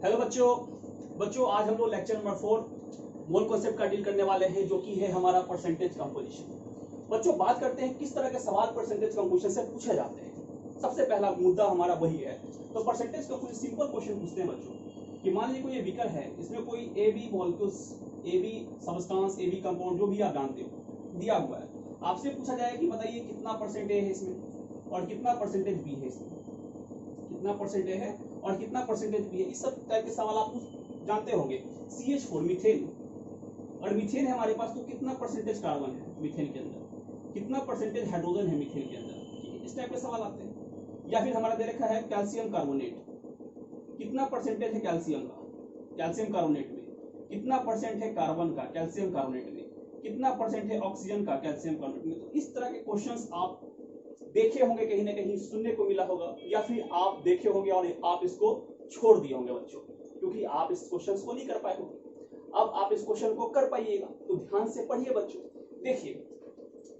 Hello बच्चों आज हम लोग लेक्चर नंबर 4 मोल कॉन्सेप्ट का डील करने वाले हैं, जो कि है हमारा परसेंटेज कंपोजिशन। बच्चों बात करते हैं किस तरह के सवाल परसेंटेज कंपोजिशन से पूछे जाते हैं। सबसे पहला मुद्दा हमारा वही है। तो परसेंटेज कंपोजिशन सिंपल क्वेश्चन पूछते हैं बच्चों कि मान लीजिए कोई ये व्हीकल है, इसमें कोई A B molecules, A B substance, A B compound जो भी आप जानते हो दिया हुआ है। आपसे पूछा जाए कि बताइए कितना परसेंटेज है इसमें और कितना परसेंटेज बी है, इसमें कितना परसेंटेज है और कितना परसेंटेज बी है। इस सब टाइप के सवाल आप जानते होंगे। CH4 मीथेन, और मीथेन है हमारे पास, तो कितना परसेंटेज कार्बन है मीथेन के अंदर, कितना परसेंटेज हाइड्रोजन है मीथेन के अंदर, इस टाइप के सवाल आते हैं। या फिर हमारा दे रखा है कैल्शियम कार्बोनेट, कितना परसेंटेज है कैल्शियम का, कैल्शियम कार्बोनेट में कितना परसेंट है कार्बन का, कैल्शियम कार्बोनेट में कितना परसेंट है ऑक्सीजन का, कैल्शियम कार्बोनेट में। तो इस तरह के क्वेश्चंस आप देखे होंगे, कहीं ना कहीं सुनने को मिला होगा, या फिर आप देखे होंगे और आप इसको छोड़ दिए होंगे बच्चों, क्योंकि आप इस क्वेश्चन को नहीं कर पाए होंगे। अब आप इस क्वेश्चन को कर पाइएगा, तो ध्यान से पढ़िए बच्चों। देखिए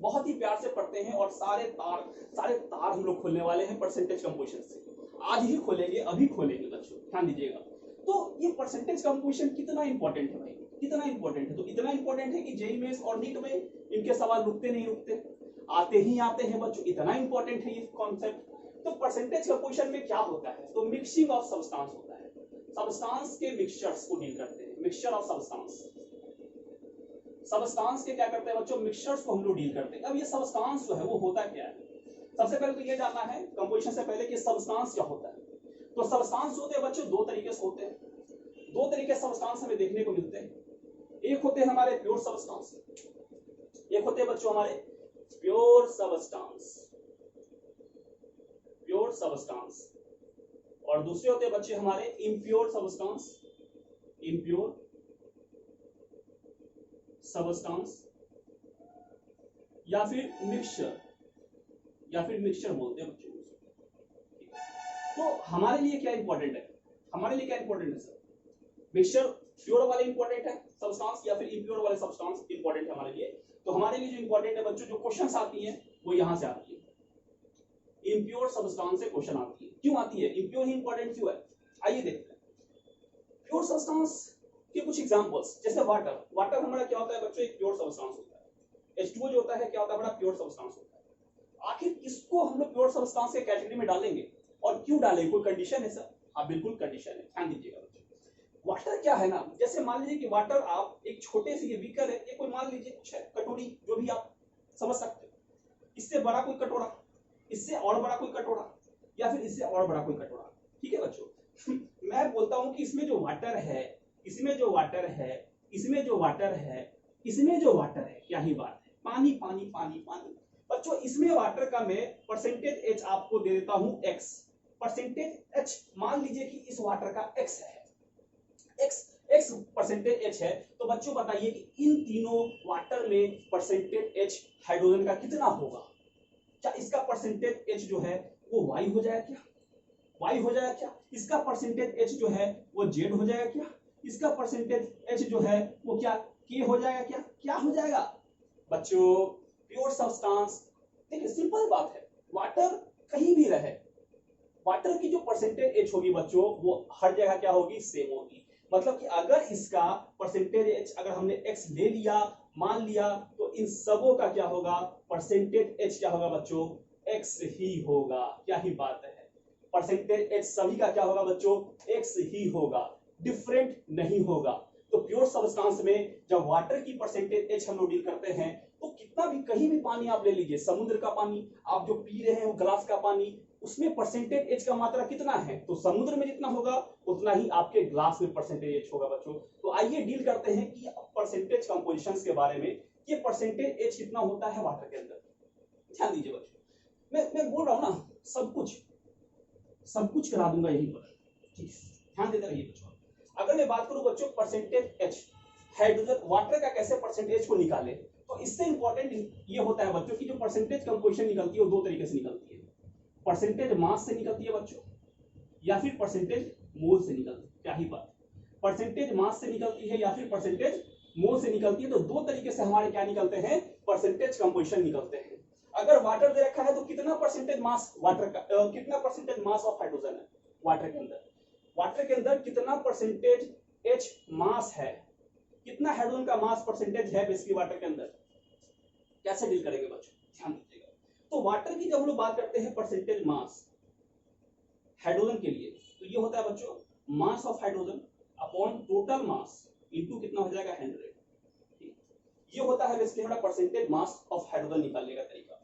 बहुत ही प्यार से पढ़ते हैं और सारे तार हम लोग खोलने वाले हैं परसेंटेज कंपोजिशन से। आज ही खोलेंगे, अभी खोलेंगे बच्चों, ध्यान दीजिएगा। तो ये परसेंटेज कंपोजिशन कितना इंपॉर्टेंट है भाई, कितना इंपॉर्टेंट है? तो इतना इंपॉर्टेंट है कि जेईई मेंस और नीट में इनके सवाल रुकते नहीं रुकते, आते ही आते हैं बच्चों। इतना इंपॉर्टेंट है ये कॉन्सेप्ट। तो परसेंटेज कंपोजिशन में क्या होता है? तो मिक्सिंग ऑफ सब्सटेंस होता है, सब्सटेंस के मिक्सचर्स को डील करते हैं, मिक्सचर ऑफ सब्सटेंस। सब्सटेंस के क्या करते हैं बच्चों, मिक्सचर्स को हम लोग डील करते हैं। अब ये सब्सटेंस जो है वो होता क्या है? सबसे पहले तो ये जानना है कंपोजिशन से पहले कि सब्सटेंस क्या होता है। तो सब्सटेंस होते हैं बच्चों दो तरीके से होते हैं, दो तरीके से सब्सटेंस हमें देखने को मिलते हैं। एक होते हैं हमारे प्योर सब्सटेंस, एक होते हैं बच्चों हमारे प्योर सब्सटेंस, प्योर सब्सटेंस, और दूसरे होते हैं बच्चे हमारे इम्प्योर सब्सटेंस, इम्प्योर सब्सटेंस, या फिर मिक्सचर, या फिर मिक्सचर बोलते हैं बच्चों। तो हमारे लिए क्या इंपॉर्टेंट है, हमारे लिए क्या इंपॉर्टेंट है सर? मिक्सचर प्योर वाले इंपॉर्टेंट है सब्सटेंस, या फिर इम्प्योर वाले सब्सटेंस इंपॉर्टेंट है हमारे लिए? तो हमारे लिए जो इंपॉर्टेंट है बच्चों, जो क्वेश्चंस आती हैं वो यहां से आती है, इम्प्योर सब्सटेंस से क्वेश्चन आती है। क्यों आती है? इम्प्योर ही इंपॉर्टेंट क्यों है? आइए देखते हैं प्योर सब्सटेंस के कुछ एग्जांपल्स। जैसे वाटर, वाटर हमारा क्या होता है बच्चों? एक प्योर सब्सटेंस होता है। H2O जो होता है क्या होता है? बड़ा प्योर सब्सटेंस होता है। आखिर किसको हम लोग प्योर सब्सटेंस के कैटेगरी में डालेंगे और क्यों डालेंगे? कोई कंडीशन है सर? हाँ बिल्कुल कंडीशन है, ध्यान दीजिएगा बच्चों। वाटर क्या है ना, जैसे मान लीजिए कि वाटर आप एक छोटे से, ये बीकर है, ये कोई मान लीजिए कुछ है, कटोरी, जो भी आप समझ सकते हो। इससे बड़ा कोई कटोरा, इससे और बड़ा कोई कटोरा, या फिर इससे और बड़ा कोई कटोरा। ठीक है बच्चों मैं बोलता हूं कि इसमें जो वाटर है, इसमें जो वाटर है, इसमें जो वाटर है, इसमें जो वाटर है, क्या ही बात है, पानी पानी पानी पानी। बच्चों इसमें वाटर का मैं परसेंटेज एच आपको दे देता हूं x, परसेंटेज एच मान लीजिए कि इस वाटर का x है, x परसेंटेज एच है। तो बच्चों बताइए कि इन तीनों वाटर में परसेंटेज एच हाइड्रोजन का कितना होगा? क्या इसका परसेंटेज एच जो है वो y हो जाएगा क्या? y हो जाएगा क्या? इसका परसेंटेज एच जो है वो z हो जाएगा क्या? इसका परसेंटेज एच जो है वो क्या k हो जाएगा क्या? क्या हो जाएगा बच्चों? Pure substance. देखिए सिंपल बात है, वाटर कहीं भी रहे, वाटर की जो परसेंटेज एच होगी बच्चों वो हर जगह क्या होगी? सेम होगी। मतलब कि अगर इसका परसेंटेज एच अगर हमने x ले लिया, मान लिया, तो इन सबों का क्या होगा? परसेंटेज एच क्या होगा बच्चों? x ही होगा। क्या ही बात है, परसेंटेज एच सभी का क्या होगा बच्चों? x ही होगा, डिफरेंट नहीं होगा। तो प्योर सब्सटेंस में जब वाटर की परसेंटेज एच हम लोग डील करते हैं, तो कितना भी कहीं भी पानी आप ले लीजिए, समुद्र का पानी आप जो पी रहे हैं वो ग्लास का पानी, उसमें परसेंटेज एच का मात्रा कितना है? तो समुद्र में जितना होगा उतना ही आपके ग्लास में परसेंटेज एच होगा बच्चों। तो आइए डील करते हैं कि परसेंटेज कंपोजिशंस के बारे में, ये परसेंटेज एच कितना होता है वाटर के अंदर। ध्यान दीजिए बच्चों, मैं बोल रहा हूं ना, सब कुछ करा दूंगा यहीं पर, ठीक, ध्यान देते रहिए बच्चों। अगर मैं बात करूं बच्चों परसेंटेज एच हाइड्रोजन वाटर का कैसे परसेंटेज को निकाले, तो इससे इंपॉर्टेंट ये होता है बच्चों कि जो परसेंटेज कंपोजिशन निकलती है वो दो तरीके से निकलती है, परसेंटेज मास से निकलती है बच्चों, या फिर परसेंटेज मोल से निकलती है। क्या ही बात, परसेंटेज मास से निकलती है या फिर परसेंटेज मोल से निकलती है। तो दो तरीके से हमारे क्या निकलते हैं? परसेंटेज कंपोजिशन निकलते हैं। अगर वाटर दे रखा है तो कितना परसेंटेज मास वाटर का, कितना परसेंटेज मास ऑफ हाइड्रोजन है वाटर के अंदर? वाटर के अंदर कितना परसेंटेज H मास है, कितना हाइड्रोजन का मास परसेंटेज है बेसिकली वाटर के अंदर, कैसे डील करेंगे बच्चों, ध्यान दीजिएगा। तो वाटर की जब हम लोग बात करते हैं परसेंटेज मास हाइड्रोजन के लिए, तो ये होता है बच्चों mass of hydrogen upon total mass into कितना हो जाएगा 100। ये होता है बेसिकली हमारा परसेंटेज मास ऑफ हाइड्रोजन निकालने का तरीका।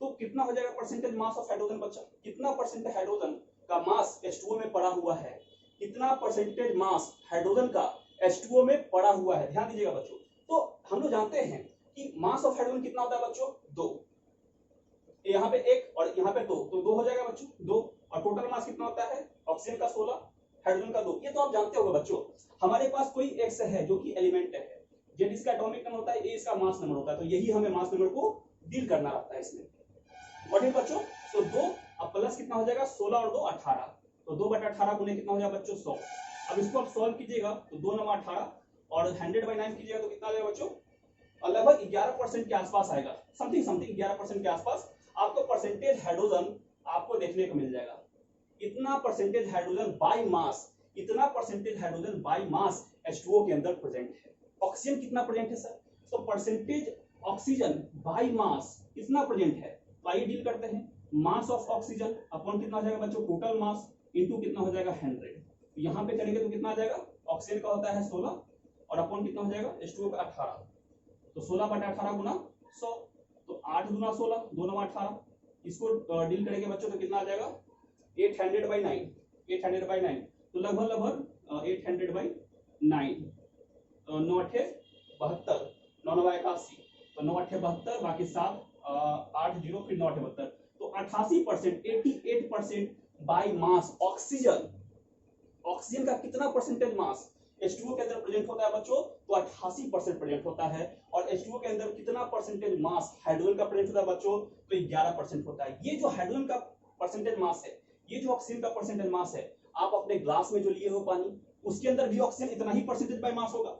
तो कितना हो जाएगा परसेंटेज मास ऑफ हाइड्रोजन बच्चा, कितना परसेंटेज हाइड्रोजन का मास H2O में पड़ा हुआ है, कितना परसेंटेज मास हाइड्रोजन का H2O में पड़ा हुआ है, ध्यान दीजिएगा बच्चों। तो हम लोग जानते हैं कि मास ऑफ हाइड्रोजन कितना होता है बच्चों 2, यहाँ पे 1 और यहाँ पे 2, तो 2 हो जाएगा बच्चों 2, और टोटल मास कितना होता है ऑक्सीजन का 16, हाइड्रोजन का 2। ये तो आप जानते होंगे बच्चों। हमारे पास कोई एक्स है जो कि एलिमेंट है, जेड इसका एटॉमिक नंबर होता है, ए इसका मास नंबर होता है, तो यही हमें मास नंबर को डील करना रहता है इसमें। और ठीक बच्चों, तो 2 अब प्लस कितना हो जाएगा 16 और 2 18, तो 2/18 गुने कितना हो जाएगा बच्चों 100। अब इसको आप सॉल्व कीजिएगा तो 2 9 18 और 100/9 कीजिएगा तो कितना आ जाएगा बच्चों, लगभग 11% के आसपास आएगा, समथिंग 11% के आसपास आपको परसेंटेज हाइड्रोजन आपको देखने को मिल जाएगा। इतना परसेंटेज हाइड्रोजन बाय मास, इतना percentage hydrogen by mass H2O के अंदर प्रेजेंट है। ऑक्सीजन कितना प्रेजेंट है सर, तो परसेंटेज ऑक्सीजन बाय मास कितना प्रेजेंट है, तो आइए डील करते हैं। मास ऑफ ऑक्सीजन अपॉन कितना हो जाएगा बच्चों टोटल मास इनटू कितना हो जाएगा 100। यहाँ पे करेंगे तो कितना आ जाएगा, ऑक्सीजन का होता है 16 और अपॉन कितना हो जाएगा H2O का 18, तो 16/18 गुना 100, तो 8 गुना 16 2 9 18, इसको डील करेंगे बच्चों तो कितना आ जाएगा 800/9, 800/9, तो लगभग 800/9, 9 8 72, 9 9 81, तो 9 8 72, बाकी 7 8 0 फिर 9 8 72, तो 88%, 88% बाय मास ऑक्सीजन। ऑक्सीजन का कितना परसेंटेज मास H2O के अंदर प्रेजेंट होता है बच्चों, तो 88% प्रेजेंट होता है। और H2O के अंदर कितना परसेंटेज मास हाइड्रोजन का प्रेजेंट होता है बच्चों, तो 11% होता है। ये जो हाइड्रोजन का परसेंटेज मास है, ये जो ऑक्सीजन का परसेंटेज मास है, आप अपने ग्लास में जो लिए हो पानी, उसके अंदर भी ऑक्सीजन इतना ही परसेंटेज बाय मास होगा,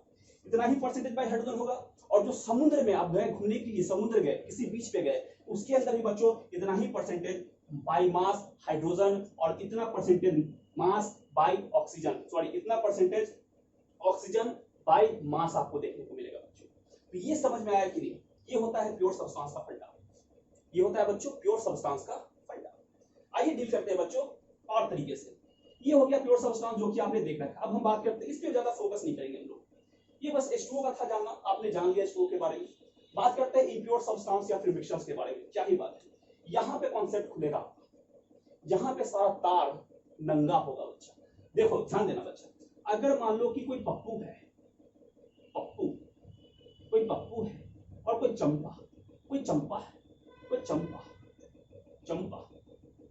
इतना ही परसेंटेज बाय हाइड्रोजन होगा। और जो समुद्र में आप गए घूमने के लिए, समुद्र गए, किसी बीच पे गए, उसके अंदर भी बच्चों इतना ही परसेंटेज बाय मास हाइड्रोजन और इतना percentage mass by oxygen, sorry इतना परसेंटेज ऑक्सीजन बाय मास आपको देखने को मिलेगा बच्चों। तो ये समझ में आया कि नहीं, ये होता है प्योर सब्सटेंस का फंडा, ये होता है बच्चों प्योर सब्सटेंस का फंडा। आइए डील करते हैं बच्चों और तरीके से। ये हो गया प्योर सब्सटेंस जो कि आपने देख रखा है। अब हम बात करते हैं, इस पे ज्यादा फोकस नहीं करेंगे हम लोग, ये बस H2O का था जानना, आपने जान लिया H2O के बारे में। बात करते हैं इम्प्योर सब्सटेंस या फिर मिक्सचर्स के बारे में। क्या ही बात है, यहाँ पे कॉन्सेप्ट खुलेगा, यहाँ पे सारा तार नंगा होगा बच्चा। देखो ध्यान देना बच्चा, अगर मान लो कि कोई पप्पू है, पप्पू, कोई पप्पू है और कोई चंपा, कोई चंपा है, कोई चंपा, चंपा,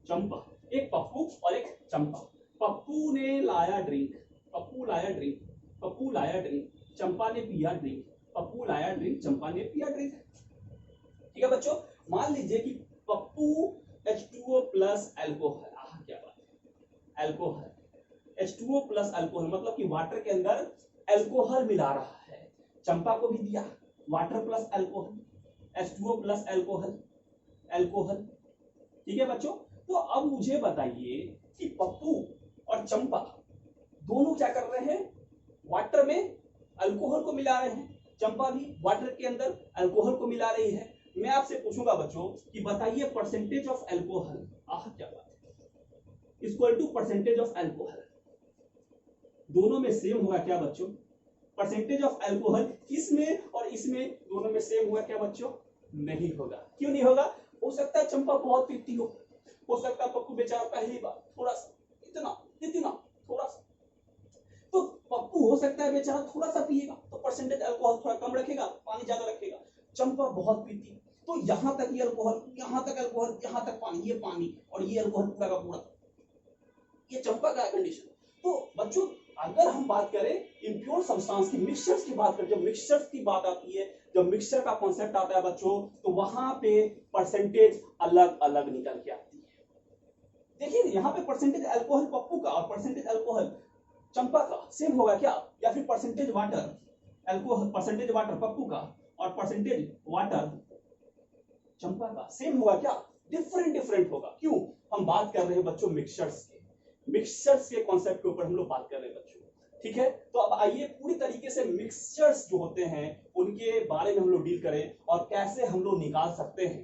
चंपा, एक पप्पू और एक चंपा। पप्पू ने लाया ड्रिंक, पप्पू लाया ड्रिंक, पप्पू लाया ड्रिंक, चंपा ने पिया ड्रिंक, पप्पू लाया ड्रिंक, चंपा ने पिया ड्रिंक। ठीक है बच्चों, मान लीजिए कि पप्पू H2O प्लस अल्कोहल, क्या बात है, अल्कोहल, H2O प्लस अल्कोहल, मतलब कि वाटर के अंदर अल्कोहल मिला रहा है। चंपा को भी दिया water plus alcohol, H2O plus alcohol, alcohol. ठीक है बच्चों, तो अब मुझे बताइए कि पप्पू और चंपा दोनों क्या कर रहे हैं, वाटर में अल्कोहल को मिला रहे हैं, चंपा भी वाटर के अंदर अल्कोहल को मिला रही है। मैं आपसे पूछूंगा बच्चों कि बताइए परसेंटेज ऑफ अल्कोहल, क्या बात है, equal to percentage of alcohol, दोनों में सेम होगा क्या बच्चों, परसेंटेज ऑफ अल्कोहल इसमें और इसमें दोनों में सेम होगा क्या बच्चों, नहीं होगा। क्यों नहीं होगा, हो सकता है चंपा बहुत पीती हो सकता है पप्पू बेचारा पहली बार थोड़ा सा, इतना इतना थोड़ा सा, तो पप्पू हो सकता है बेचारा थोड़ा सा पिएगा तो परसेंटेज अल्कोहल थोड़ा कम रखेगा, पानी ज्यादा रखेगा। चंपा बहुत पीती, तो यहां तक ये अल्कोहल, यहां तक अल्कोहल, यहां तक पानी, ये पानी और ये अल्कोहल पूरा का पूरा, ये चंपा का कंडीशन। तो बच्चों अगर हम बात करें इम्प्योर सब्सटेंस की, मिक्सचर्स की बात करें, जब मिक्सचर्स की बात आती है, जब मिक्सचर का कॉन्सेप्ट आता है बच्चों, तो वहां पे परसेंटेज अलग अलग निकल के आती है। देखिए यहाँ पे परसेंटेज अल्कोहल पप्पू का और परसेंटेज अल्कोहल चंपा का सेम होगा क्या, या फिर percentage water alcohol, percentage water Pappu का और परसेंटेज वाटर चंपा का सेम होगा क्या, डिफरेंट डिफरेंट होगा। क्यों, हम बात कर रहे हैं बच्चों मिक्सचर्स की। मिक्सचर्स के कॉन्सेप्ट के ऊपर हम लोग बात कर रहे हैं बच्चों, ठीक है। तो अब आइए पूरी तरीके से मिक्सचर्स जो होते हैं उनके बारे में हम लोग डील करें और कैसे हम लोग निकाल सकते हैं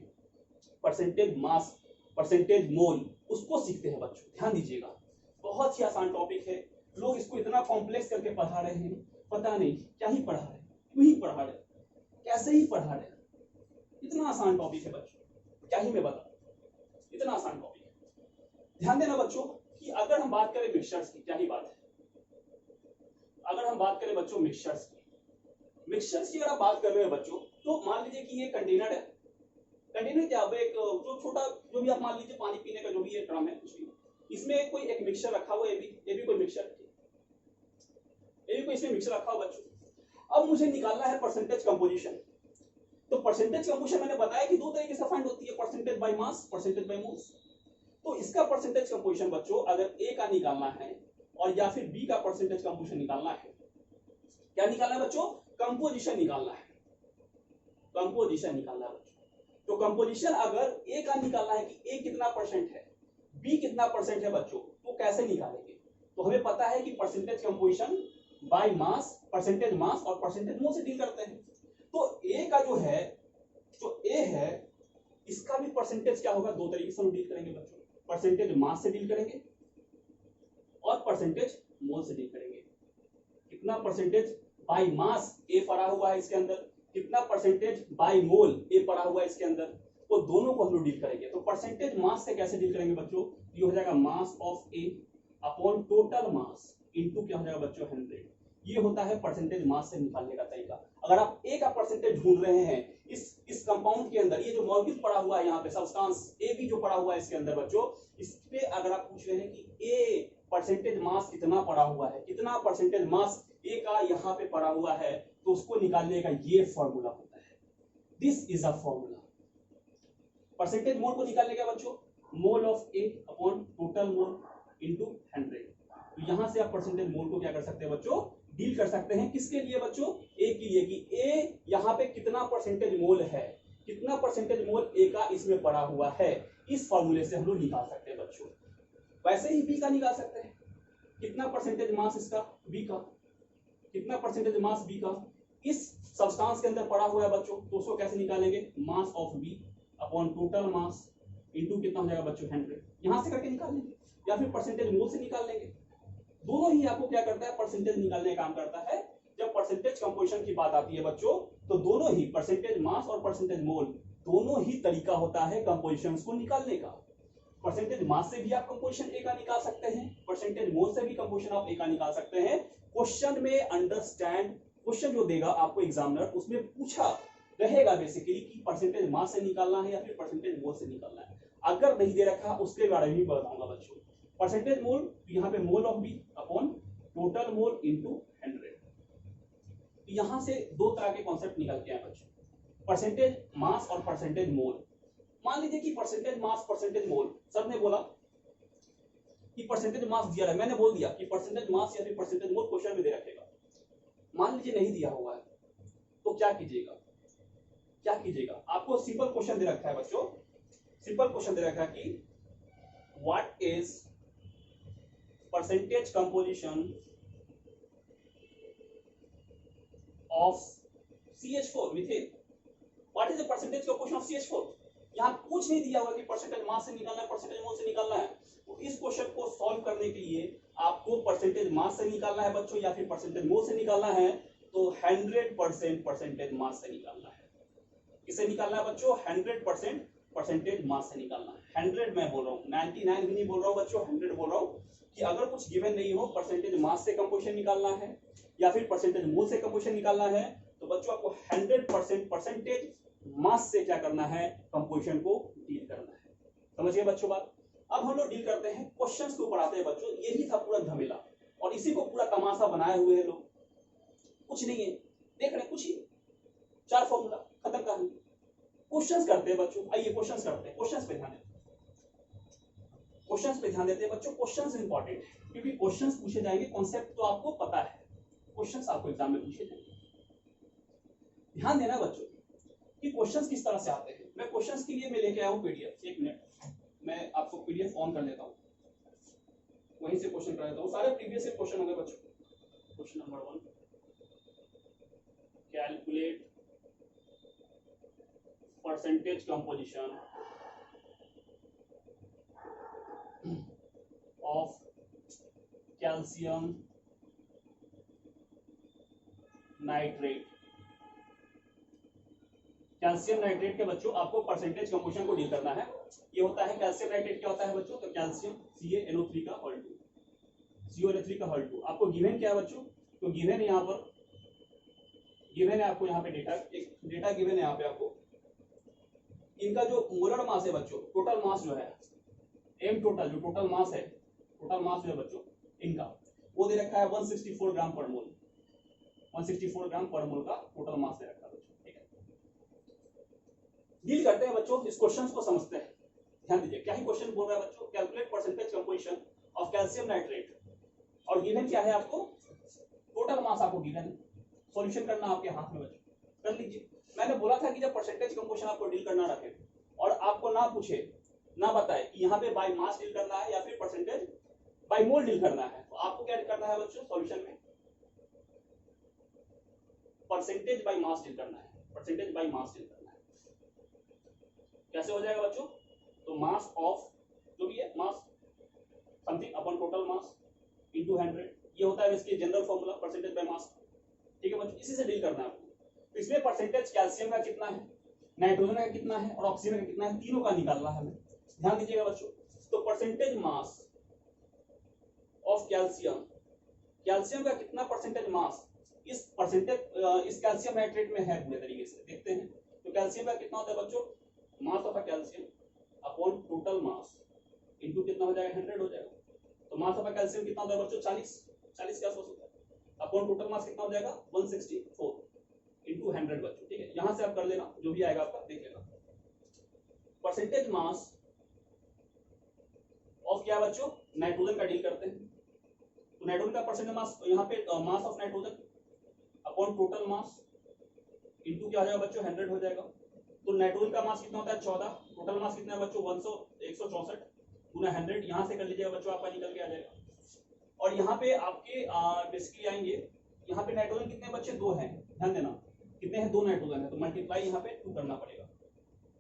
परसेंटेज मास, परसेंटेज मोल, उसको सीखते हैं बच्चों। ध्यान दीजिएगा, बहुत ही आसान टॉपिक है। लोग इसको इतना कॉम्प्लेक्स करके पढ़ा रहे हैं, पता नहीं क्या ही पढ़ा रहे, क्यों ही पढ़ा रहे, कैसे ही पढ़ा रहे। इतना आसान टॉपिक है बच्चों, क्या ही मैं बता, इतना आसान टॉपिक है। ध्यान देना बच्चों कि अगर हम बात करें मिक्सचर्स की, क्या ही बात है, अगर हम बात करें बच्चों मिक्सचर्स की अगर आप बात कर रहे हो बच्चों, तो मान लीजिए कि ये कंटेनर है। कंटेनर क्या, एक जो छोटा, जो भी आप मान लीजिए पानी पीने का जो भी ये ड्रम है, कुछ भी, इसमें कोई एक मिक्सचर रखा हुआ है, ये भी कोई मिक्सचर, ये भी कोई इसमें मिक्सचर रखा हुआ बच्चों। अब मुझे निकालना है परसेंटेज कंपोजिशन। तो परसेंटेज कंपोजिशन मैंने बताया कि दो तरीके से फाइंड होती है, percentage by mass, percentage by moles. तो इसका परसेंटेज कंपोजिशन बच्चों अगर ए का निकालना है और या फिर बी का परसेंटेज कंपोजिशन निकालना है, क्या निकालना है बच्चों, कंपोजिशन निकालना है, कंपोजिशन निकालना है बच्चों। तो कंपोजिशन अगर ए का निकालना है कि ए कितना परसेंट है, बी कितना परसेंट है बच्चों, तो कैसे निकालेंगे। तो हमें पता है कि percentage composition by mass, percentage mass और परसेंटेज मोल से डील करते हैं। तो ए का जो है, जो ए है, इसका भी परसेंटेज क्या होगा, दो तरीके से हम डील करेंगे बच्चों, परसेंटेज मास से डील करेंगे और परसेंटेज मोल से डील करेंगे। कितना परसेंटेज बाय मास ए पड़ा हुआ है इसके अंदर, कितना परसेंटेज बाय मोल ए पड़ा हुआ है इसके अंदर, वो दोनों को हम लोग डील करेंगे। तो परसेंटेज मास से कैसे डील करेंगे बच्चों, ये हो जाएगा mass of A upon total mass into क्या हो जाएगा बच्चों 100। ये होता है परसेंटेज मास से निकालने का तरीका। अगर आप ए का परसेंटेज ढूंढ रहे हैं इस कंपाउंड के अंदर, ये जो मॉलिक्यूल पड़ा हुआ है यहाँ पे, सब्सटेंस ए भी जो पड़ा हुआ है इसके अंदर बच्चों, इस पे अगर आप पूछ रहे हैं कि ए परसेंटेज मास कितना पड़ा हुआ है, कितना परसेंटेज मास ए का यहाँ पे पड़ा हुआ है, तो उसको निकालने का ये फॉर्मूला होता है। This is a formula. Percentage mole को निकालने का बच्चों, mole of A upon total mole into 100। तो यहां से आप परसेंटेज मोल को क्या कर सकते हैं बच्चों, डील कर सकते हैं। किसके लिए बच्चों, ए के लिए, कि ए यहाँ पे कितना परसेंटेज मोल है, कितना परसेंटेज मोल ए का इसमें पड़ा हुआ है, इस फॉर्मूले से हम लोग निकाल सकते हैं बच्चों। वैसे ही बी का निकाल सकते हैं, कितना परसेंटेज मास इसका, बी का, कितना परसेंटेज मास बी का इस सब्सटेंस के अंदर पड़ा हुआ है बच्चों, तो उसको कैसे निकालेंगे, mass of B upon total mass into कितना हो जाएगा बच्चों 100। यहां से करके निकाल लेंगे या फिर परसेंटेज मोल से निकाल लेंगे। दोनों ही आपको क्या करता है, परसेंटेज निकालने का काम करता है। जब परसेंटेज कंपोजिशन की बात आती है बच्चों, तो दोनों ही परसेंटेज मास और परसेंटेज मोल दोनों ही तरीका होता है कंपोजिशंस को निकालने का। परसेंटेज मास से भी आप कंपोजिशन ए का निकाल सकते हैं, परसेंटेज मोल से भी कंपोजिशन आप ए का निकाल सकते हैं। क्वेश्चन में अंडरस्टैंड, क्वेश्चन जो देगा आपको एग्जामिनर, उसमें पूछा रहेगा बेसिकली कि परसेंटेज मास से निकालना है या फिर परसेंटेज मोल से निकालना है। अगर नहीं दे रखा उसके बारे में भी बताऊंगा बच्चों। परसेंटेज मोल, यहाँ पे mole of B upon total mole into 100। यहां से दो तरह के कॉन्सेप्ट निकल के आए बच्चों, परसेंटेज मास और परसेंटेज मोल। मान लीजिए कि परसेंटेज मास, परसेंटेज मोल, सर ने बोला कि परसेंटेज मास दिया है, मैंने बोल दिया कि परसेंटेज मास या फिर परसेंटेज मोल क्वेश्चन में दे रखेगा। मान लीजिए नहीं दिया हुआ है, तो क्या कीजिएगा, क्या कीजिएगा, आपको सिंपल क्वेश्चन दे रखा है बच्चों, सिंपल क्वेश्चन दे रखा है कि what is percentage composition of CH4 methane, what is the percentage composition of CH4। यहां कुछ नहीं दिया हुआ कि परसेंटेज मास से निकालना है, परसेंटेज मोल से निकालना है। तो इस क्वेश्चन को सॉल्व करने के लिए आपको परसेंटेज मास से निकालना है बच्चों या फिर परसेंटेज मोल से निकालना है, तो 100% परसेंटेज मास से निकालना है। किसे निकालना है बच्चों, 100% परसेंटेज मास से निकालना है। 100 मैं बोल रहा हूँ, 99 भी नहीं बोल रहा हूँ बच्चों, 100 बोल रहा हूँ कि अगर कुछ गिवन नहीं हो, परसेंटेज मास से कंपोजिशन निकालना है या फिर परसेंटेज मोल से कंपोजिशन निकालना है, तो बच्चों आपको 100% परसेंटेज मास से क्या करना है, कंपोजिशन को डील करना है। समझ गए बच्चों बात। अब हम लोग डील करते हैं क्वेश्चंस के ऊपर आते हैं बच्चों। यही था पूरा झमेला और इसी को पूरा तमाशा बनाए हुए हैं लोग। कुछ नहीं है, देख रहे हैं, कुछ ही 4 फॉर्मूला, खत्म कहानी। क्वेश्चंस करते हैं बच्चों, आइए क्वेश्चंस करते हैं। क्वेश्चंस पे ध्यान देते हैं, क्वेश्चंस पे ध्यान देते हैं बच्चों। क्वेश्चंस इंपॉर्टेंट है क्योंकि क्वेश्चंस पूछे जाएंगे, कॉन्सेप्ट तो आपको पता है, क्वेश्चंस आपको एग्जाम में पूछे जाएंगे। ध्यान देना बच्चों कि क्वेश्चंस किस तरह से आते हैं। मैं क्वेश्चंस के लिए मैं लेके आया हूं पीडीएफ, एक मिनट मैं आपको पीडीएफ ऑन कर लेता हूं। वहीं से क्वेश्चन करा देता हूँ, सारे प्रीवियस क्वेश्चन हो गए बच्चों। Question number 1, calculate percentage composition of calcium nitrate. Calcium nitrate के बच्चों आपको परसेंटेज कंपोजिशन को डील करना है। ये होता है कैल्शियम नाइट्रेट, क्या होता है बच्चों, तो कैल्शियम CaNO3 का होल 2, CaNO3 का होल 2। आपको गिवन क्या है बच्चों, तो गिवन है यहाँ पर, गिवन है आपको यहाँ पे डेटा, एक डेटा गिवन है यहाँ पे आपको। इनका जो मोलर मास है बच्चों, टोटल मास जो है एम टोटल, जो टोटल मास है, टोटल मास जो है बच्चों इनका, वो दे रखा है 164 ग्राम पर मोल, 164 ग्राम पर मोल का टोटल मास दे रखा है बच्चों। ठीक है, डील करते हैं बच्चों, इस क्वेश्चन को समझते हैं। ध्यान दीजिए क्या ही क्वेश्चन बोल रहा है बच्चों, calculate percentage composition of calcium nitrate, और गिवन क्या है आपको, टोटल मास आपको गिवन है, सॉल्यूशन करना आपके हाथ में बच्चों, कर लीजिए। मैंने बोला था कि जब परसेंटेज कंपोजिशन आपको डील करना रखे और आपको ना पूछे ना बताए कि यहाँ पे बाय मास डील करना है या फिर परसेंटेज बाय मोल डील करना है, तो आपको क्या करना है बच्चों, सॉल्यूशन में परसेंटेज बाय मास डील करना है, परसेंटेज बाय मास डील करना है। कैसे हो जाएगा बच्चों, तो मास ऑफ जो भी है mass something upon total mass into 100, ये होता है इसके general formula percentage by mass. ठीक है बच्चों, इसी से डील करना है आपको। तो इसमें परसेंटेज कैल्शियम का कितना है, नाइट्रोजन का कितना है और ऑक्सीजन का कितना है, तीनों का निकालना है हमें। ध्यान दीजिएगा बच्चों, तो percentage mass of calcium, calcium का कितना परसेंटेज मास इस परसेंटेज इस कैल्शियम नाइट्रेट में है, पूरे तरीके से देखते हैं। तो कैल्शियम का कितना होता है बच्चों, mass of calcium upon total mass into कितना हो जाएगा, 100 हो जाएगा। तो मास ऑफ कैल्शियम कितना होता है बच्चों, 40 के आसपास होता है, अपॉन टोटल मास कितना हो जाएगा, 164 इनटू 100 बच्चों। ठीक है, यहां से आप कर लेना, जो भी आएगा आपका देख लेना। परसेंटेज मास ऑफ क्या बच्चों, नाइट्रोजन का डील करते हैं। तो नाइट्रोजन का परसेंटेज मास, यहाँ पे mass of nitrogen upon total mass into क्या हो जाएगा बच्चों, 100 हो जाएगा। तो नाइट्रोजन का मास कितना होता है, 14, टोटल मास कितना है बच्चों, 164 गुना 100, यहां से कर लीजिएगा बच्चों, आपका निकल के आ जाएगा। और यहाँ पे आपके बेसिकली आएंगे, यहाँ पे नाइट्रोजन कितने बच्चे, 2 हैं, ध्यान देना कितने हैं, 2 नाइट्रोजन है, तो मल्टीप्लाई यहाँ पे 2 करना पड़ेगा,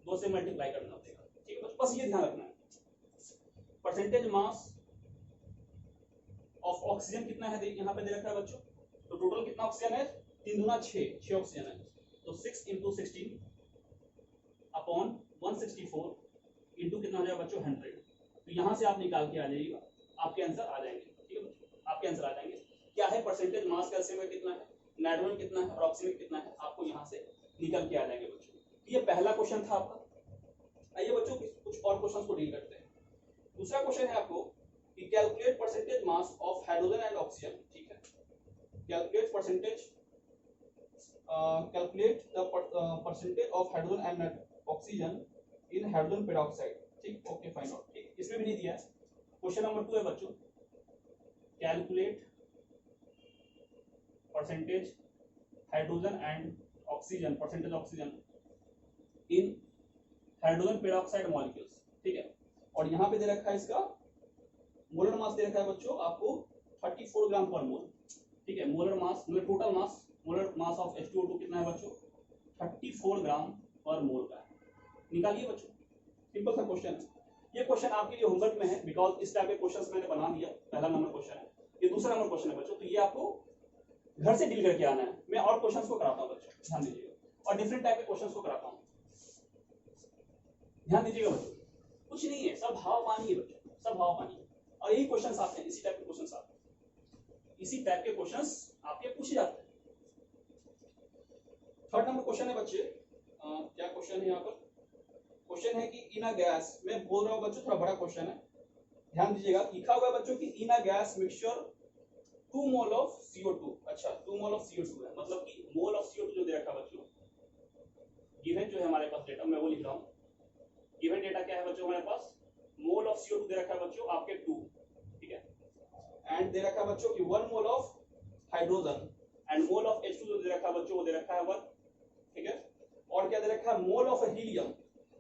2 से मल्टीप्लाई करना पड़ेगा। ठीक है बस ये ध्यान रखना है। परसेंटेज मास ऑफ ऑक्सीजन कितना है, यहाँ पे दे रखा है बच्चों, तो टोटल कितना ऑक्सीजन है, 3 दूना 6 ऑक्सीजन है, तो 6 इंटू 16 अपॉन 164 इंटू कितना हो जाएगा बच्चों, 100। तो यहाँ से आप निकाल के आ जाइएगा, आपके आंसर आ जाएंगे। ठीक है बच्चों, आपके आंसर आ जाएंगे। क्या है परसेंटेज मास कैल्शियम में कितना है, नाइट्रोजन कितना है और ऑक्सीजन कितना है, आपको यहाँ से निकल के आ जाएंगे बच्चों। ये पहला क्वेश्चन था आपका। आइए बच्चों कुछ और क्वेश्चन को डील करते हैं। दूसरा क्वेश्चन है आपको कि calculate percentage mass of hydrogen and oxygen. ठीक है, calculate percentage, calculate the percentage of hydrogen and oxygen in hydrogen peroxide. ठीक, ओके फाइन आउट। ठीक, इसमें भी नहीं दिया है। क्वेश्चन नंबर 2 है बच्चों, calculate percentage hydrogen and oxygen, percentage oxygen in hydrogen peroxide molecules. ठीक है, और यहाँ पे दे रखा है इसका मोलर मास दे रखा है बच्चों आपको 34 ग्राम पर मोल। ठीक है, मोलर मास मतलब total mass, molar mass of H2O2 कितना है बच्चों, 34 ग्राम पर मोल का है। निकालिए बच्चों, सिंपल सा क्वेश्चन है। ये क्वेश्चन आपके लिए होमवर्क में है, बिकॉज इस टाइप के क्वेश्चंस मैंने बना दिया। पहला नंबर क्वेश्चन है, ये दूसरा नंबर क्वेश्चन है बच्चों, तो ये आपको घर से डील करके आना है। मैं और क्वेश्चंस को कराता हूँ बच्चों, ध्यान दीजिएगा, और डिफरेंट टाइप के क्वेश्चंस को कराता हूँ, ध्यान दीजिएगा बच्चों। कुछ नहीं है, सब भाव पानी है बच्चों, सब भाव पानी है। और यही क्वेश्चंस आते हैं, इसी टाइप के क्वेश्चंस आते हैं, इसी टाइप के क्वेश्चंस आपके पूछे जाते हैं। थर्ड नंबर क्वेश्चन है बच्चे, क्या क्वेश्चन है यहाँ पर, क्वेश्चन है कि इन अ गैस, मैं बोल रहा हूँ बच्चों थोड़ा बड़ा क्वेश्चन है, ध्यान दीजिएगा। लिखा हुआ है बच्चों कि in a gas mixture 2 mole of CO2। अच्छा, 2 मोल ऑफ CO2 है, मतलब कि मोल ऑफ CO2 जो दे रखा बच्चों, गिवन जो है हमारे पास डेटा, मैं वो लिख रहा हूँ। गिवन डेटा क्या है बच्चों हमारे पास, मोल ऑफ CO2 दे रखा है बच्चों आपके 2। ठीक है, एंड दे रखा है बच्चों कि 1 mole of hydrogen and mole of H2 जो दे रखा है बच्चों, वो दे रखा है 1। ठीक है, और क्या दे रखा है, मोल ऑफ हीलियम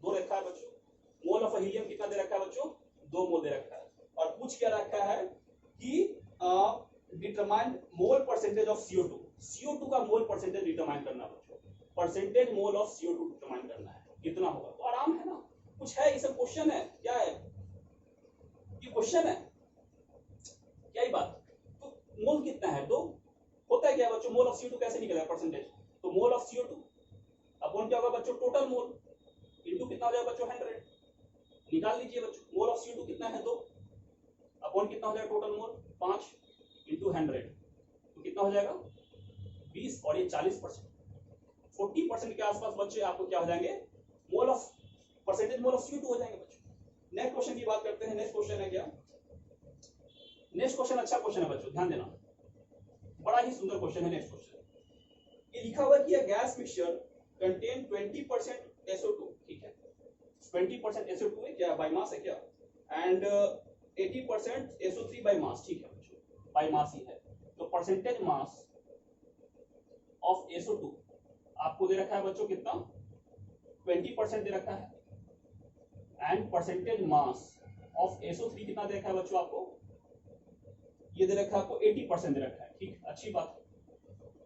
2 रखा है बच्चों। मोल ऑफ हीलियम कितना दे रखा है बच्चों, 2 मोल दे रखा है। और पूछ क्या रखा है कि determine mole percentage of CO2। CO2 का मोल परसेंटेज डिटरमाइन करना बच्चों, percentage mole of CO2 determine करना है, कितना होगा। तो आराम है ना, कुछ है, ये सब क्वेश्चन है, क्या है ये क्वेश्चन है, क्या ही बात। तो मोल कितना है, तो होता है क्या बच्चों, मोल ऑफ CO2 कैसे निकलेगा परसेंटेज, तो मोल ऑफ CO2 अपॉन क्या होगा बच्चों, टोटल मोल इनटू कितना हो जाएगा बच्चों 100, निकाल लीजिए बच्चों। मोल ऑफ CO2 कितना है 2 अपॉन कितना हो जाएगा टोटल मोल 5 इंटू 100, तो कितना हो जाएगा 20, और ये 40%, 40% के आसपास बच्चे आपको क्या हो जाएंगे, mole of percentage mole of CO2 हो जाएंगे बच्चों। नेक्स्ट क्वेश्चन की बात करते हैं। नेक्स्ट क्वेश्चन है क्या, नेक्स्ट क्वेश्चन अच्छा क्वेश्चन है बच्चों, ध्यान देना, बड़ा ही सुंदर क्वेश्चन है। नेक्स्ट क्वेश्चन ये लिखा हुआ है कि गैस मिक्सचर कंटेन 20% SO2, ठीक है, 20% SO2 है क्या, बाय मास है क्या, एंड 80% SO3 बाय मास, ठीक है बच्चों, बाय मास ही है। तो परसेंटेज मास ऑफ SO2 आपको दे रखा है बच्चों कितना, 20% दे रखा है, and percentage mass of SO3 कितना दे रखा है बच्चों आपको, ये दे रखा है आपको 80% दे रखा है, ठीक, अच्छी बात है।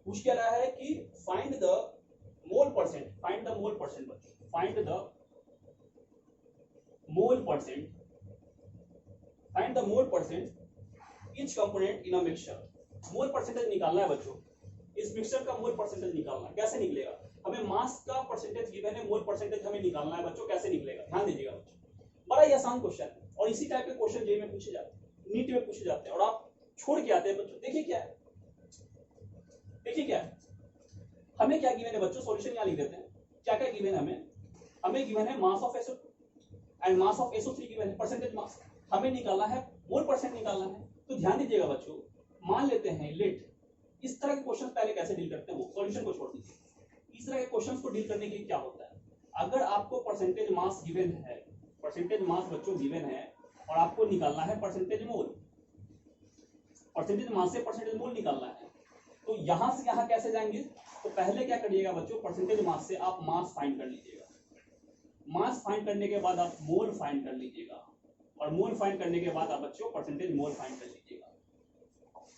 पूछ क्या रहा है कि find the mole percent, find the mole percent बच्चों, find the mole percent, find the mole percent each component in a mixture. Mole percentage निकालना है बच्चों, इस मिक्सचर का मोल परसेंटेज निकालना है, कैसे निकलेगा, हमें मास का परसेंटेज गिवन है, मोल परसेंटेज हमें निकालना है बच्चों, कैसे निकलेगा, ध्यान दीजिएगा बच्चों, बड़ा ही आसान क्वेश्चन है, और इसी टाइप के क्वेश्चन जेईई में पूछे जाते हैं, नीट में पूछे जाते हैं, और आप छोड़ के आते हैं बच्चों। देखिए क्या है, देखिए क्या है, हमें क्या गिवन है बच्चों, सॉल्यूशन यहाँ लिख देते हैं, क्या क्या गिवन है हमें, हमें गिवन है mass of SO2 and mass of SO3 given है, परसेंटेज मास हमें निकालना है, मोल परसेंट निकालना है। तो ध्यान दीजिएगा बच्चों, मान लेते हैं लेट, इस तरह के क्वेश्चन पहले कैसे डील करते हैं, वो सॉल्यूशन को छोड़ दीजिए, इस तरह के क्वेश्चंस को डील करने के लिए क्या होता है, अगर आपको परसेंटेज मास गिवन है, परसेंटेज मास बच्चों गिवन है, और आपको निकालना है परसेंटेज मोल, परसेंटेज मास से परसेंटेज मोल निकालना है, तो यहां से यहां कैसे जाएंगे, तो पहले क्या करिएगा बच्चों, परसेंटेज मास से आप मास फाइंड कर लीजिएगा, मास फाइंड करने के बाद आप मोल फाइंड कर लीजिएगा, और मोल फाइंड करने के बाद आप बच्चों परसेंटेज मोल फाइंड कर लीजिएगा।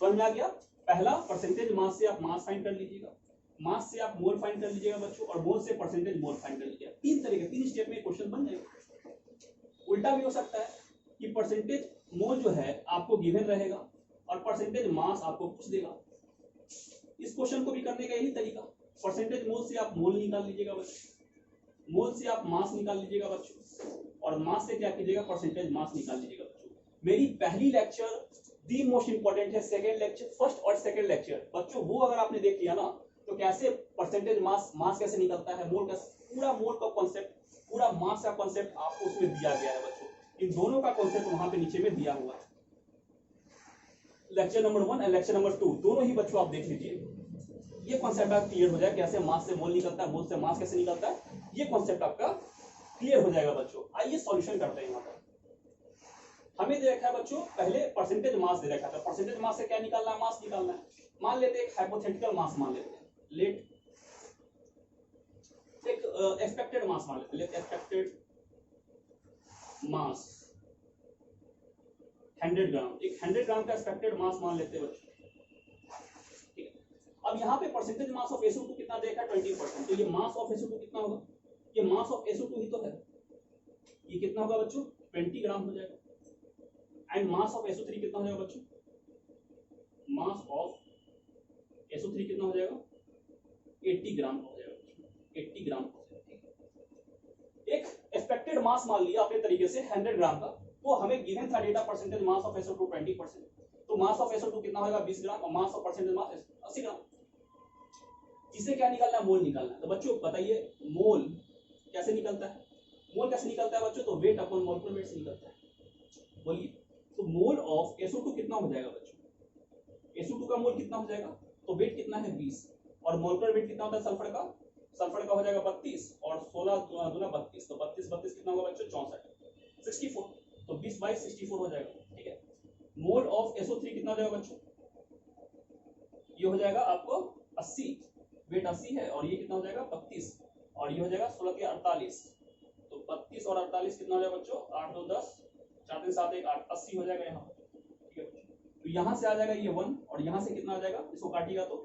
समझ में आ गया, पहला परसेंटेज मास से आप मास फाइंड कर लीजिएगा, मास से आप मोल फाइंड कर लीजिएगा बच्चों, और मोल से परसेंटेज मोल फाइंड कर लीजिएगा। तीन तरीके, तीन स्टेप में क्वेश्चन बन जाएगा। उल्टा भी हो सकता है कि परसेंटेज मोल जो है आपको गिवन रहेगा, और परसेंटेज मास आपको पूछ देगा। इस क्वेश्चन को भी करने का यही तरीका, परसेंटेज मोल से आप मोल निकाल लीजिएगा बच्चों, मोल से आप मास निकाल लीजिएगा बच्चों, और मास से क्या कीजिएगा, परसेंटेज मास निकाल लीजिएगा बच्चों। मेरी पहली लेक्चर दी मोस्ट इंपॉर्टेंट है, सेकंड लेक्चर, फर्स्ट और सेकंड लेक्चर बच्चों, वो अगर आपने देख लिया ना, तो कैसे परसेंटेज मास, मास कैसे निकलता है, मोल का पूरा मोल का कॉन्सेप्ट, पूरा मास का कॉन्सेप्ट आपको उसमें दिया गया है बच्चों, इन दोनों का कॉन्सेप्ट वहां पे नीचे में दिया हुआ है। लेक्चर नंबर 1 और लेक्चर नंबर 2 दोनों ही बच्चों आप देख लीजिए, ये कॉन्सेप्ट आपका क्लियर हो जाए, कैसे मास से मोल निकलता है, मोल से मास कैसे निकलता है, ये कॉन्सेप्ट आपका क्लियर हो जाएगा बच्चों। आइए सॉल्यूशन करते हैं। यहाँ पर हमें दे रखा है बच्चों, पहले परसेंटेज मास दे रखा था, परसेंटेज मास से क्या निकालना है, मास निकालना है। मान लेते हैं एक हाइपोथेटिकल मास मान लेते हैं, लेट एक एक्सपेक्टेड मास मान लेते हैं, लेट एक्सपेक्टेड मास 100 ग्राम, एक 100 ग्राम का एक्सपेक्टेड मास मान लेते हैं बच्चों, ठीक है। अब यहाँ पे परसेंटेज मास ऑफ SO2 कितना देखा, 20%, तो ये मास ऑफ SO2 कितना होगा, ये मास ऑफ SO2 ही तो है, ये कितना होगा बच्चों, 20 ग्राम हो जाएगा, एंड मास ऑफ SO3 कितना हो जाएगा बच्चों, मास ऑफ SO3 कितना हो जाएगा, 80 ग्राम हो जाएगा, 80 ग्राम हो जाएगा। एक एक्सपेक्टेड मास मान लिया अपने तरीके से 100 ग्राम का, तो हमें गिवन था data percentage mass of SO2 20%, तो मास ऑफ SO2 कितना होगा 20 ग्राम, और मास ऑफ परसेंटेज मास 80 ग्राम। इसे क्या निकालना है, मोल निकालना है। तो बच्चों बताइए मोल कैसे निकलता है, मोल कैसे निकलता है बच्चों, तो वेट अपॉन मोलकुलर वेट से निकलता है। बोलिए, तो मोल ऑफ SO2 कितना हो जाएगा बच्चों, SO2 का मोल कितना हो जाएगा, तो वेट कितना है 20, और मोलकुलर वेट कितना होता है सल्फर का, सल्फर का हो जाएगा 32, और 16 दूना 32, तो 32 32 कितना होगा बच्चों, 64, 64, तो 20 बाई 64 हो जाएगा, ठीक है। मोल ऑफ SO3 कितना हो जाएगा बच्चों, ये हो जाएगा आपको 80, वेट 80 है, और ये कितना हो जाएगा 32, और ये हो जाएगा 16 के 48, तो 32 और 48 कितना हो जाएगा बच्चों, 8 2 10, 4 3 7 1 8, 80 हो जाएगा यहाँ पर, ठीक है बच्चों। तो यहाँ से आ जाएगा ये 1 और यहाँ से कितना आ जाएगा, इसको काटिएगा तो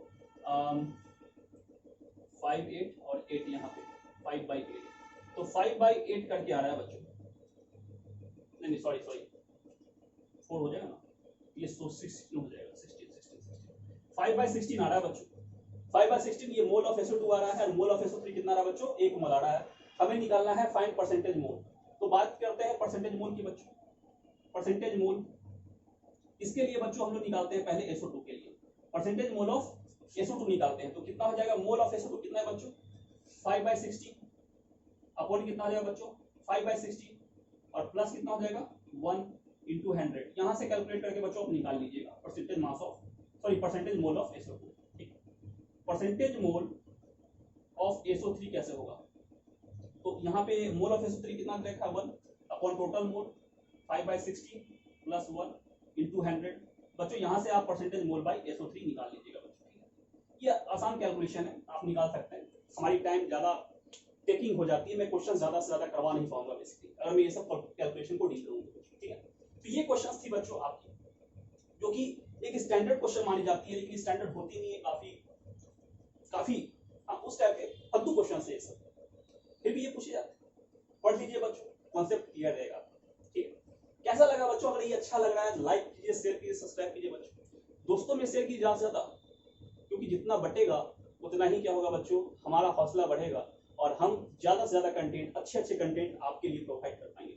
5 8 और 8 यहाँ पे 5/8, तो 5/8 करके आ रहा है बच्चों, नहीं सॉरी 4 हो जाएगा ना, ये 16 हो जाएगा, 16 5/16 आ रहा है बच्चों, 5/16 ये मोल ऑफ SO2 आ रहा है और मोल ऑफ SO3 कितना आ रहा है बच्चों, 1 मोल आ रहा है। हमें निकालना है फाइंड परसेंटेज मोल, तो बात करते हैं परसेंटेज मोल की बच्चों। परसेंटेज मोल इसके लिए बच्चों हम लोग निकालते हैं पहले SO2 के लिए परसेंटेज मोल ऑफ SO2 निकालते हैं, तो कितना हो जाएगा, मोल ऑफ SO2 कितना है बच्चों 5/16 अपॉन कितना हो जाएगा बच्चों 5/16 और प्लस कितना हो जाएगा 1 × 100, यहाँ से कैलकुलेट करके बच्चों आप निकाल लीजिएगा percentage mass of percentage mole of SO2। ठीक, परसेंटेज मोल ऑफ SO3 कैसे होगा, तो यहाँ पे मोल ऑफ SO3 कितना देखा 1 अपॉन टोटल मोल 5/16 प्लस 1 × 100, बच्चों यहाँ से आप परसेंटेज मोल बाय SO3 निकाल लीजिएगा बच्चों। ठीक है, ये आसान कैलकुलेशन है, आप निकाल सकते हैं, हमारी टाइम ज्यादा टेकिंग हो जाती है, मैं क्वेश्चन ज्यादा से ज्यादा करवा नहीं पाऊंगा बेसिकली अगर मैं ये सब कैलकुलेशन को डील करूंगा। ठीक है, तो ये क्वेश्चंस थी बच्चों आपकी, जो कि एक स्टैंडर्ड क्वेश्चन मानी जाती है, लेकिन स्टैंडर्ड होती नहीं है, काफी उस टाइप के फालतू क्वेश्चन है ये सब, फिर भी ये पूछे जाते हैं, पढ़ लीजिए बच्चों, कॉन्सेप्ट क्लियर रहेगा। ठीक है, कैसा लगा बच्चों, अगर ये अच्छा लग रहा है लाइक कीजिए, शेयर कीजिए, सब्सक्राइब कीजिए बच्चों, दोस्तों में शेयर कीजिए ज्यादा से ज्यादा, क्योंकि जितना बटेगा उतना ही क्या होगा बच्चों, हमारा हौसला बढ़ेगा और हम ज्यादा से ज्यादा कंटेंट, अच्छे कंटेंट आपके लिए प्रोवाइड कर पाएंगे।